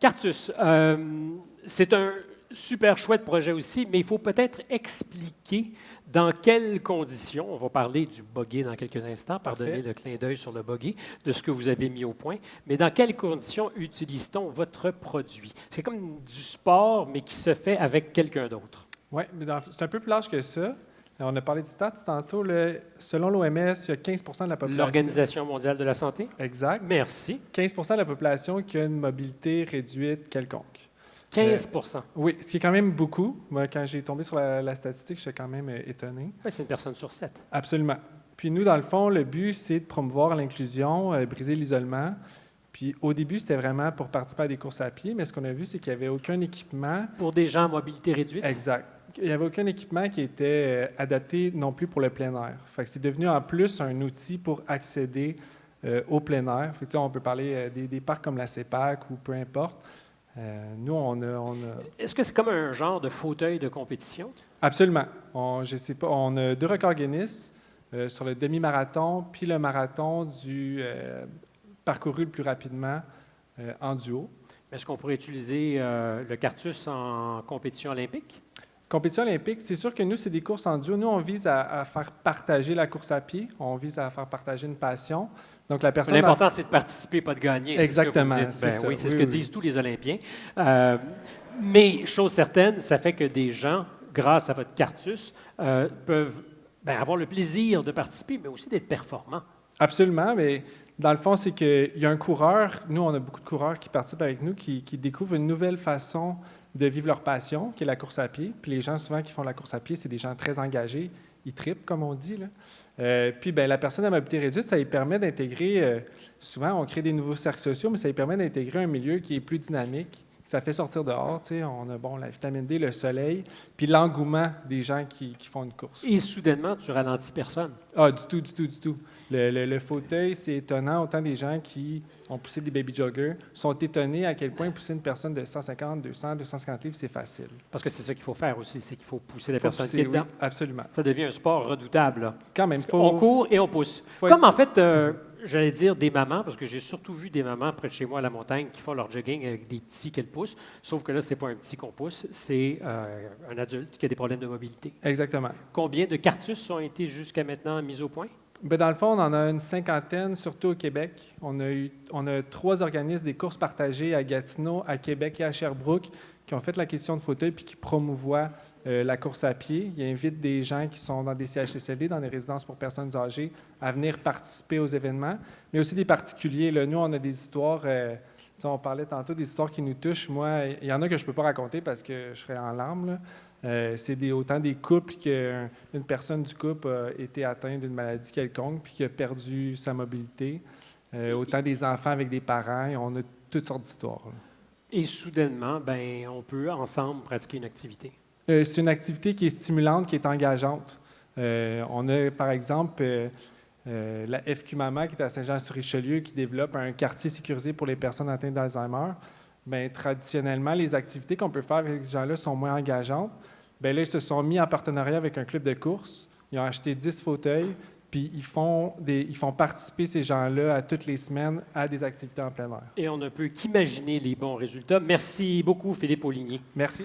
Cartus, c'est un super chouette projet aussi, mais il faut peut-être expliquer dans quelles conditions, on va parler du buggy dans quelques instants, pardonnez le clin d'œil sur le buggy, de ce que vous avez mis au point, mais dans quelles conditions utilise-t-on votre produit? C'est comme du sport, mais qui se fait avec quelqu'un d'autre. Oui, mais c'est un peu plus large que ça. On a parlé de stats tantôt. Selon l'OMS, il y a 15 de la population. L'Organisation mondiale de la santé? Exact. Merci. 15 de la population qui a une mobilité réduite quelconque. 15 Oui, ce qui est quand même beaucoup. Moi, quand j'ai tombé sur la statistique, j'étais quand même étonné. Oui, c'est une personne sur 7. Absolument. Puis nous, dans le fond, le but, c'est de promouvoir l'inclusion, briser l'isolement. Puis au début, c'était vraiment pour participer à des courses à pied, mais ce qu'on a vu, c'est qu'il n'y avait aucun équipement. Pour des gens à mobilité réduite? Exact. Il n'y avait aucun équipement qui était adapté non plus pour le plein air. Fait que c'est devenu en plus un outil pour accéder au plein air. Fait que, on peut parler des parcs comme la CEPAC ou peu importe. Nous, on a... Est-ce que c'est comme un genre de fauteuil de compétition? Absolument. Je sais pas, on a 2 records Guinness sur le demi-marathon puis le marathon du parcouru le plus rapidement en duo. Est-ce qu'on pourrait utiliser le Cartus en compétition olympique? Compétition olympique, c'est sûr que nous, c'est des courses en duo. Nous, on vise à faire partager la course à pied. On vise à faire partager une passion. Donc, la personne... L'important, c'est de participer, pas de gagner. Exactement. C'est ce que vous dites. Oui, c'est ce que disent tous les Olympiens. Mais, chose certaine, ça fait que des gens, grâce à votre Cartus, peuvent avoir le plaisir de participer, mais aussi d'être performants. Absolument, mais dans le fond, c'est qu'il y a un coureur, nous, on a beaucoup de coureurs qui participent avec nous, qui découvrent une nouvelle façon de vivre leur passion, qui est la course à pied. Puis les gens, souvent, qui font la course à pied, c'est des gens très engagés. Ils trippent, comme on dit, là. Puis la personne à mobilité réduite, ça lui permet d'intégrer, souvent, on crée des nouveaux cercles sociaux, mais ça lui permet d'intégrer un milieu qui est plus dynamique. Ça fait sortir dehors, tu sais, on a la vitamine D, le soleil, puis l'engouement des gens qui font une course. Et soudainement, tu ralentis personne. Ah, du tout. Le fauteuil, c'est étonnant. Autant des gens qui ont poussé des baby joggers sont étonnés à quel point pousser une personne de 150, 200, 250 livres, c'est facile. Parce que c'est ça qu'il faut faire aussi, c'est qu'il faut pousser la personne qui est dedans. Oui, absolument. Ça devient un sport redoutable, là. Quand même, on court et on pousse. Comme en fait, j'allais dire des mamans, parce que j'ai surtout vu des mamans près de chez moi à la montagne qui font leur jogging avec des petits qu'elles poussent, sauf que là, ce n'est pas un petit qu'on pousse, c'est un adulte qui a des problèmes de mobilité. Exactement. Combien de Cartus ont été jusqu'à maintenant mis au point? Bien, dans le fond, on en a une 50aine, surtout au Québec. On a 3 organismes des courses partagées à Gatineau, à Québec et à Sherbrooke qui ont fait l'acquisition de fauteuils puis qui promouvoient la course à pied. Ils invitent des gens qui sont dans des CHSLD, dans des résidences pour personnes âgées, à venir participer aux événements, mais aussi des particuliers. Là, nous, on a des histoires, on parlait tantôt des histoires qui nous touchent. Moi, il y en a que je ne peux pas raconter parce que je serais en larmes, là. C'est autant des couples qu'une personne du couple a été atteinte d'une maladie quelconque puis qui a perdu sa mobilité. Autant des enfants avec des parents. On a toutes sortes d'histoires. Et soudainement, on peut ensemble pratiquer une activité. C'est une activité qui est stimulante, qui est engageante. On a, par exemple, la FQ Maman, qui est à Saint-Jean-sur-Richelieu, qui développe un quartier sécurisé pour les personnes atteintes d'Alzheimer. Bien, traditionnellement, les activités qu'on peut faire avec ces gens-là sont moins engageantes. Bien, là, ils se sont mis en partenariat avec un club de course. Ils ont acheté 10 fauteuils, puis ils font participer ces gens-là à toutes les semaines à des activités en plein air. Et on ne peut qu'imaginer les bons résultats. Merci beaucoup, Philippe Aulinier. Merci.